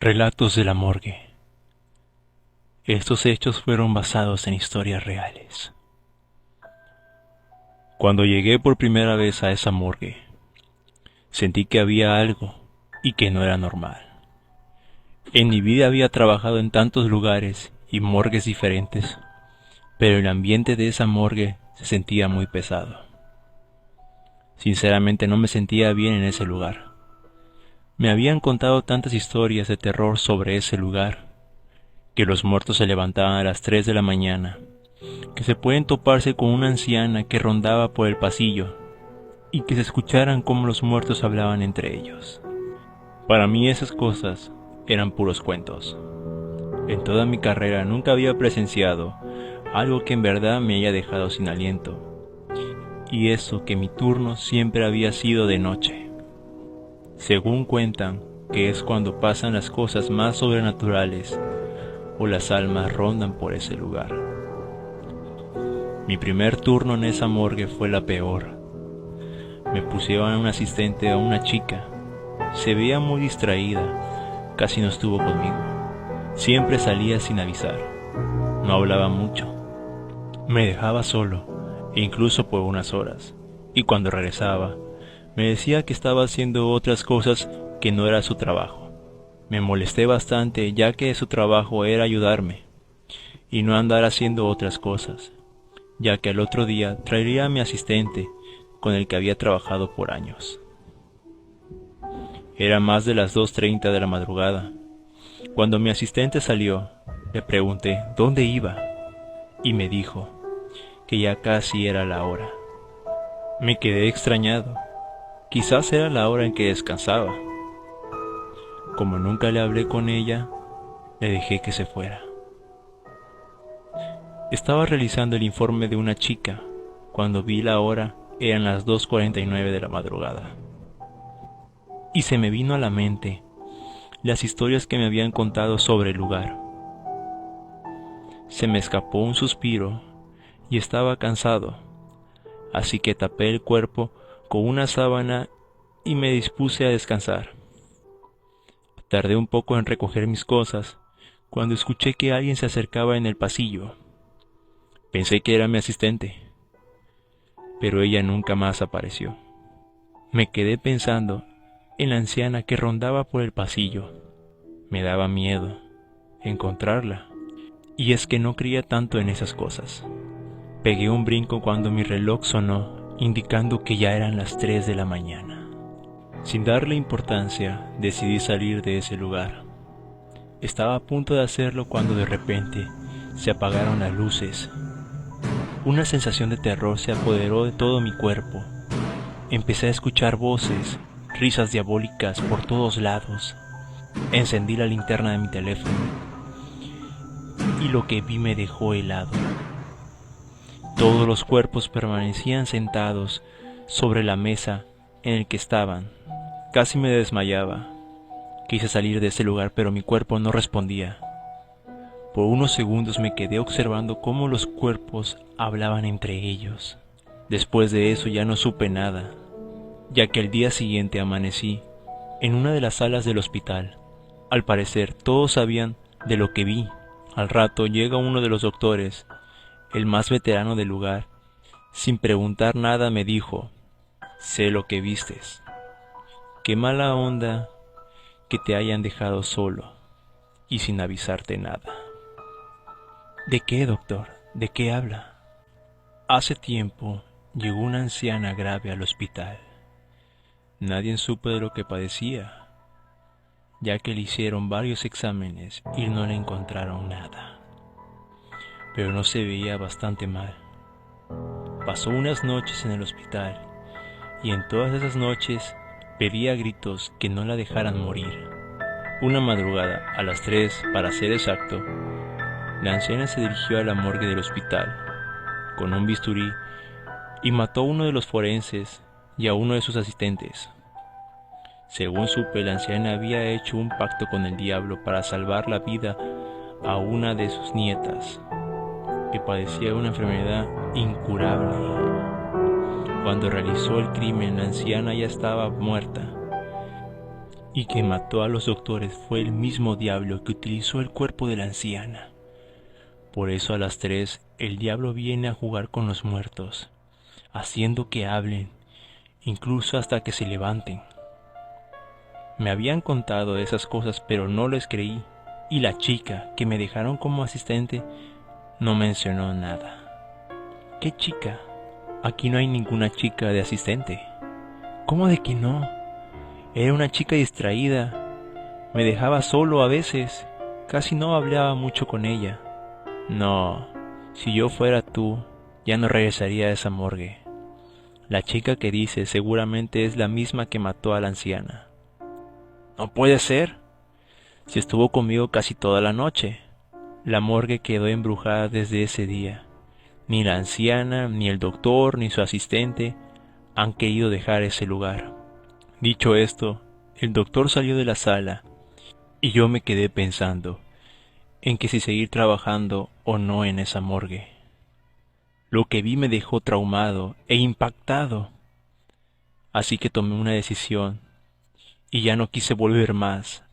Relatos de la morgue. Estos hechos fueron basados en historias reales. Cuando llegué por primera vez a esa morgue, sentí que había algo y que no era normal. En mi vida había trabajado en tantos lugares y morgues diferentes, pero el ambiente de esa morgue se sentía muy pesado. Sinceramente no me sentía bien en ese lugar. Me habían contado tantas historias de terror sobre ese lugar, que los muertos se levantaban a las 3 de la mañana, que se pueden toparse con una anciana que rondaba por el pasillo, y que se escucharan cómo los muertos hablaban entre ellos. Para mí esas cosas eran puros cuentos. En toda mi carrera nunca había presenciado algo que en verdad me haya dejado sin aliento, y eso que mi turno siempre había sido de noche. Según cuentan, que es cuando pasan las cosas más sobrenaturales o las almas rondan por ese lugar. Mi primer turno en esa morgue fue la peor. Me pusieron a un asistente a una chica. Se veía muy distraída, casi no estuvo conmigo. Siempre salía sin avisar. No hablaba mucho. Me dejaba solo, e incluso por unas horas. Y cuando regresaba, me decía que estaba haciendo otras cosas que no era su trabajo. Me molesté bastante ya que su trabajo era ayudarme y no andar haciendo otras cosas, ya que al otro día traería a mi asistente con el que había trabajado por años. Era más de las 2:30 de la madrugada. Cuando mi asistente salió, le pregunté dónde iba y me dijo que ya casi era la hora. Me quedé extrañado. Quizás era la hora en que descansaba. Como nunca le hablé con ella, le dejé que se fuera. Estaba realizando el informe de una chica. Cuando vi la hora, eran las 2:49 de la madrugada. Y se me vino a la mente las historias que me habían contado sobre el lugar. Se me escapó un suspiro y estaba cansado, así que tapé el cuerpo con una sábana y me dispuse a descansar. Tardé un poco en recoger mis cosas cuando escuché que alguien se acercaba en el pasillo. Pensé que era mi asistente, pero ella nunca más apareció. Me quedé pensando en la anciana que rondaba por el pasillo. Me daba miedo encontrarla, y es que no creía tanto en esas cosas. Pegué un brinco cuando mi reloj sonó, indicando que ya eran las 3 de la mañana. Sin darle importancia, decidí salir de ese lugar. Estaba a punto de hacerlo cuando de repente se apagaron las luces. Una sensación de terror se apoderó de todo mi cuerpo. Empecé a escuchar voces, risas diabólicas por todos lados. Encendí la linterna de mi teléfono y lo que vi me dejó helado. Todos los cuerpos permanecían sentados sobre la mesa en el que estaban. Casi me desmayaba. Quise salir de ese lugar, pero mi cuerpo no respondía. Por unos segundos me quedé observando cómo los cuerpos hablaban entre ellos. Después de eso ya no supe nada, ya que al día siguiente amanecí en una de las salas del hospital. Al parecer todos sabían de lo que vi. Al rato llega uno de los doctores, el más veterano del lugar. Sin preguntar nada me dijo: sé lo que vistes. Qué mala onda que te hayan dejado solo y sin avisarte nada. ¿De qué, doctor? ¿De qué habla? Hace tiempo llegó una anciana grave al hospital. Nadie supo de lo que padecía, ya que le hicieron varios exámenes y no le encontraron nada. Pero no se veía bastante mal. Pasó unas noches en el hospital y en todas esas noches pedía a gritos que no la dejaran morir. Una madrugada, a las 3 para ser exacto, la anciana se dirigió a la morgue del hospital con un bisturí y mató a uno de los forenses y a uno de sus asistentes. Según supe, la anciana había hecho un pacto con el diablo para salvar la vida a una de sus nietas, que padecía una enfermedad incurable. Cuando realizó el crimen, la anciana ya estaba muerta. y que mató a los doctores fue el mismo diablo que utilizó el cuerpo de la anciana. Por eso a las 3 el diablo viene a jugar con los muertos, haciendo que hablen, incluso hasta que se levanten. Me habían contado esas cosas, pero no les creí, y la chica que me dejaron como asistente no mencionó nada. ¿Qué chica? Aquí no hay ninguna chica de asistente. ¿Cómo de que no? Era una chica distraída. Me dejaba solo a veces. Casi no hablaba mucho con ella. No, si yo fuera tú, ya no regresaría a esa morgue. La chica que dices seguramente es la misma que mató a la anciana. No puede ser, si estuvo conmigo casi toda la noche. La morgue quedó embrujada desde ese día. Ni la anciana, ni el doctor, ni su asistente han querido dejar ese lugar. Dicho esto, el doctor salió de la sala y yo me quedé pensando en que si seguir trabajando o no en esa morgue. Lo que vi me dejó traumado e impactado, así que tomé una decisión y ya no quise volver más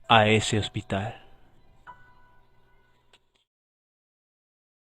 a ese hospital.